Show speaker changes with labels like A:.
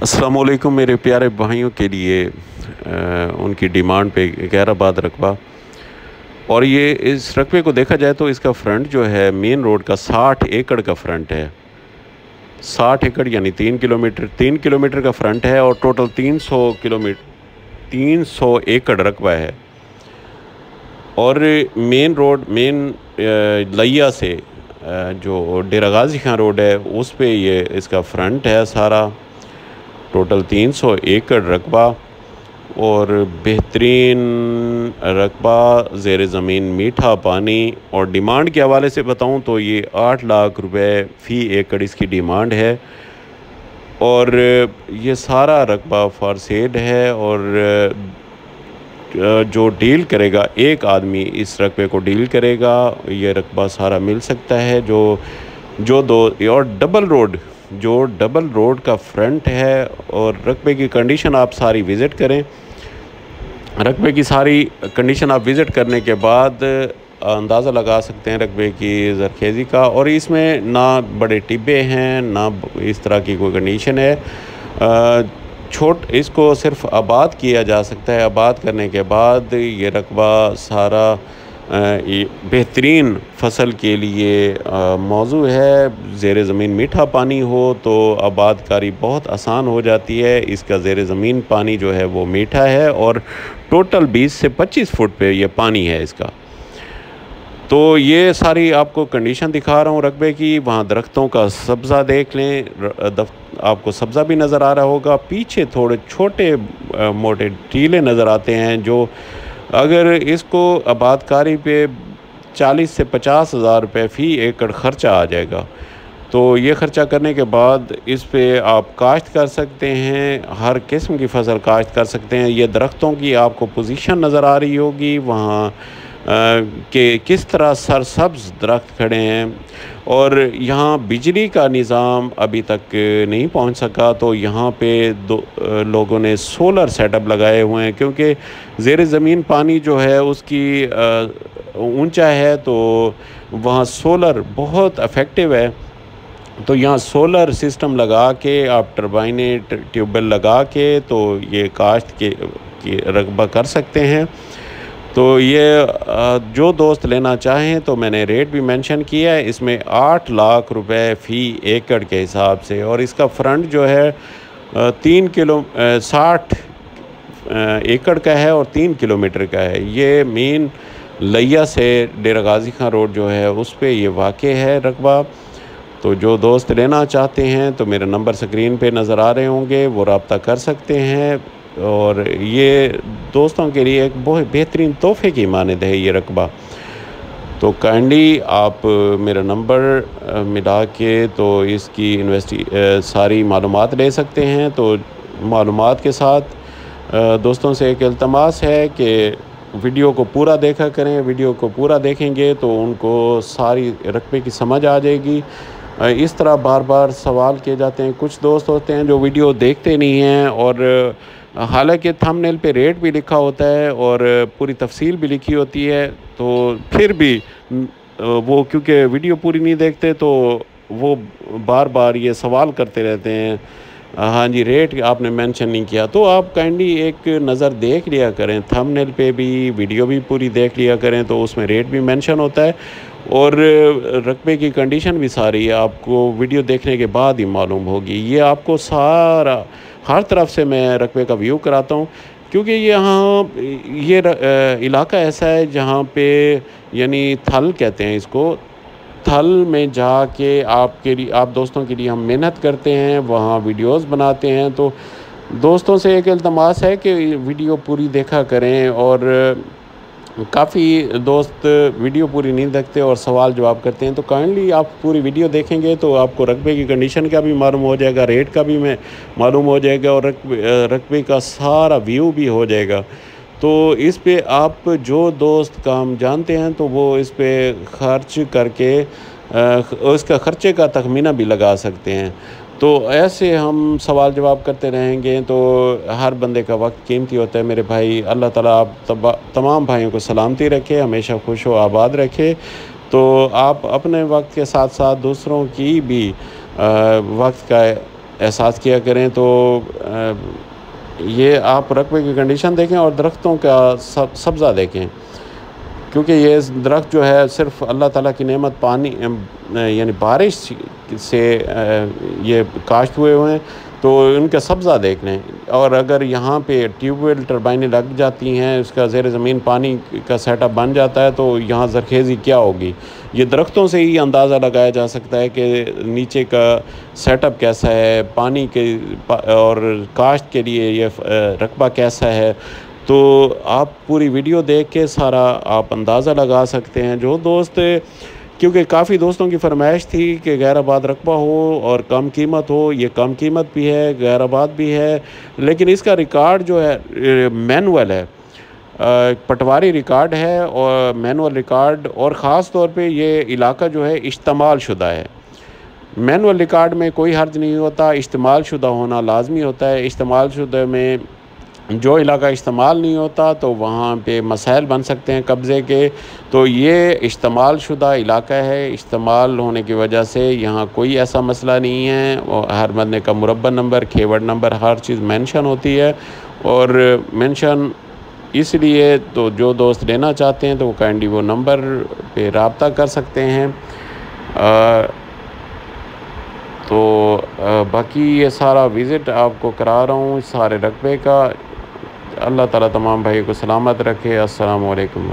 A: अस्सलाम वालेकुम मेरे प्यारे भाइयों के लिए उनकी डिमांड पे गैराबाद रकबा। और ये इस रकबे को देखा जाए तो इसका फ्रंट जो है मेन रोड का 60 एकड़ का फ्रंट है। 60 एकड़ यानी 3 किलोमीटर का फ्रंट है और टोटल 300 एकड़ रकबा है। और मेन रोड लिया से जो डेरा गाजी खान रोड है उस पे ये इसका फ्रंट है सारा। टोटल 300 एकड़ रकबा और बेहतरीन रकबा, ज़ेर ज़मीन मीठा पानी। और डिमांड के हवाले से बताऊं तो ये 8 लाख रुपए फ़ी एकड़ इसकी डिमांड है। और ये सारा रकबा फॉर सेल है। और जो डील करेगा, एक आदमी इस रकबे को डील करेगा, ये रकबा सारा मिल सकता है। जो दो और डबल रोड का फ्रंट है। और रकबे की कंडीशन आप सारी विज़िट करें। रकबे की सारी कंडीशन आप विज़िट करने के बाद अंदाज़ा लगा सकते हैं रकबे की ज़रखेज़ी का। और इसमें ना बड़े टिब्बे हैं, ना इस तरह की कोई कंडीशन है। इसको सिर्फ आबाद किया जा सकता है। आबाद करने के बाद ये रकबा सारा बेहतरीन फसल के लिए मौजू है। ज़ेर ज़मीन मीठा पानी हो तो आबादकारी बहुत आसान हो जाती है। इसका ज़ेर ज़मीन पानी जो है वो मीठा है और टोटल 20 से 25 फुट पे ये पानी है इसका। तो ये सारी आपको कंडीशन दिखा रहा हूँ रकबे की। वहाँ दरख्तों का सब्ज़ा देख लें, आपको सब्ज़ा भी नज़र आ रहा होगा। पीछे थोड़े छोटे मोटे टीले नज़र आते हैं जो अगर इसको आबादकारी पे 40 से 50 हज़ार रुपये फ़ी एकड़ ख़र्चा आ जाएगा। तो ये ख़र्चा करने के बाद इस पे आप काश्त कर सकते हैं, हर किस्म की फ़सल काश्त कर सकते हैं। ये दरख्तों की आपको पोजीशन नज़र आ रही होगी वहाँ कि किस तरह सरसब्ज़ दरख्त खड़े हैं। और यहाँ बिजली का निज़ाम अभी तक नहीं पहुँच सका, तो यहाँ पे लोगों ने सोलर सेटअप लगाए हुए हैं। क्योंकि ज़ेर ज़मीन पानी जो है उसकी ऊंचा है, तो वहाँ सोलर बहुत इफ़ेक्टिव है। तो यहाँ सोलर सिस्टम लगा के आप टरबाइनें ट्यूबवेल लगा के तो ये काश्त की रकबा कर सकते हैं। तो ये जो दोस्त लेना चाहें तो मैंने रेट भी मेंशन किया है। इसमें 8 लाख रुपए फ़ी एकड़ के हिसाब से। और इसका फ्रंट जो है 60 एकड़ का है और 3 किलोमीटर का है। ये मेन लिया से डेरा गाजी खान रोड जो है उस पे ये वाक़े है रकबा। तो जो दोस्त लेना चाहते हैं तो मेरा नंबर स्क्रीन पे नज़र आ रहे होंगे, वो रब्ता कर सकते हैं। और ये दोस्तों के लिए एक बहुत बेहतरीन तोहफ़े की मानद है ये रकबा। तो काइंडली आप मेरा नंबर मिला के तो इसकी सारी मालूमात ले सकते हैं। तो मालूमात के साथ दोस्तों से एक इल्तमास है कि वीडियो को पूरा देखा करें। वीडियो को पूरा देखेंगे तो उनको सारी रकबे की समझ आ जाएगी। इस तरह बार बार सवाल किए जाते हैं। कुछ दोस्त होते हैं जो वीडियो देखते नहीं हैं, और हालांकि थंबनेल पे रेट भी लिखा होता है और पूरी तफसील भी लिखी होती है, तो फिर भी वो क्योंकि वीडियो पूरी नहीं देखते तो वो बार बार ये सवाल करते रहते हैं, हाँ जी रेट आपने मेंशन नहीं किया। तो आप काइंडली एक नज़र देख लिया करें, थंबनेल पे भी वीडियो भी पूरी देख लिया करें, तो उसमें रेट भी मेंशन होता है और रकबे की कंडीशन भी सारी आपको वीडियो देखने के बाद ही मालूम होगी। ये आपको सारा हर तरफ से मैं रकबे का व्यू कराता हूँ, क्योंकि ये इलाका ऐसा है जहाँ पे यानी थल कहते हैं इसको। थल में जाके आप दोस्तों के लिए हम मेहनत करते हैं, वहाँ वीडियोस बनाते हैं। तो दोस्तों से एक इल्तमास है कि वीडियो पूरी देखा करें। और काफ़ी दोस्त वीडियो पूरी नहीं देखते और सवाल जवाब करते हैं। तो काइंडली आप पूरी वीडियो देखेंगे तो आपको रकबे की कंडीशन का भी मालूम हो जाएगा, रेट का भी मालूम हो जाएगा और रकबे का सारा व्यू भी हो जाएगा। तो इस पे आप जो दोस्त काम जानते हैं तो वो इस पे खर्च करके उसका ख़र्चे का तखमीना भी लगा सकते हैं। तो ऐसे हम सवाल जवाब करते रहेंगे तो हर बंदे का वक्त कीमती होता है मेरे भाई। अल्लाह ताला आप तमाम भाइयों को सलामती रखे, हमेशा खुश हो आबाद रखे। तो आप अपने वक्त के साथ साथ दूसरों की भी वक्त का एहसास किया करें। तो ये आप रकबे की कंडीशन देखें और दरख्तों का सब्ज़ा देखें, क्योंकि ये दरख्त जो है सिर्फ़ अल्लाह ताला की नेमत पानी यानी बारिश से ये काश्त हुए हैं, तो इनका सब्ज़ा देख लें। और अगर यहाँ पे ट्यूबवेल टरबाइनें लग जाती हैं, उसका ज़ेर ज़मीन पानी का सेटअप बन जाता है, तो यहाँ ज़रखेज़ी क्या होगी। ये दरख्तों से ही अंदाज़ा लगाया जा सकता है कि नीचे का सेटअप कैसा है, पानी के और काश्त के लिए ये रकबा कैसा है। तो आप पूरी वीडियो देख के सारा आप अंदाज़ा लगा सकते हैं। जो दोस्त, क्योंकि काफ़ी दोस्तों की फरमाइश थी कि गैराबाद रकबा हो और कम कीमत हो, ये कम कीमत भी है, गैराबाद भी है, लेकिन इसका रिकॉर्ड जो है मैनुअल है, पटवारी रिकॉर्ड है और मैनुअल रिकॉर्ड, और ख़ास तौर पे ये इलाका जो है इस्तेमाल शुदा है। मैनुअल रिकॉर्ड में कोई हर्ज नहीं होता, इस्तेमाल शुदा होना लाजमी होता है। इस्तेमाल शुदा में जो इलाका इस्तेमाल नहीं होता तो वहाँ पे मसाइल बन सकते हैं कब्ज़े के। तो ये इस्तेमाल शुदा इलाका है, इस्तेमाल होने की वजह से यहाँ कोई ऐसा मसला नहीं है। और हर मरने का मुरब्बा नंबर, खेवड़ नंबर, हर चीज़ मेंशन होती है। और मेंशन इसलिए, तो जो दोस्त लेना चाहते हैं तो वो काइंडली वो नंबर पे रब्ता कर सकते हैं। बाकी ये सारा विज़िट आपको करा रहा हूँ सारे रकबे का। अल्लाह ताला तमाम भाई को सलामत रखे। अस्सलामु अलैकुम।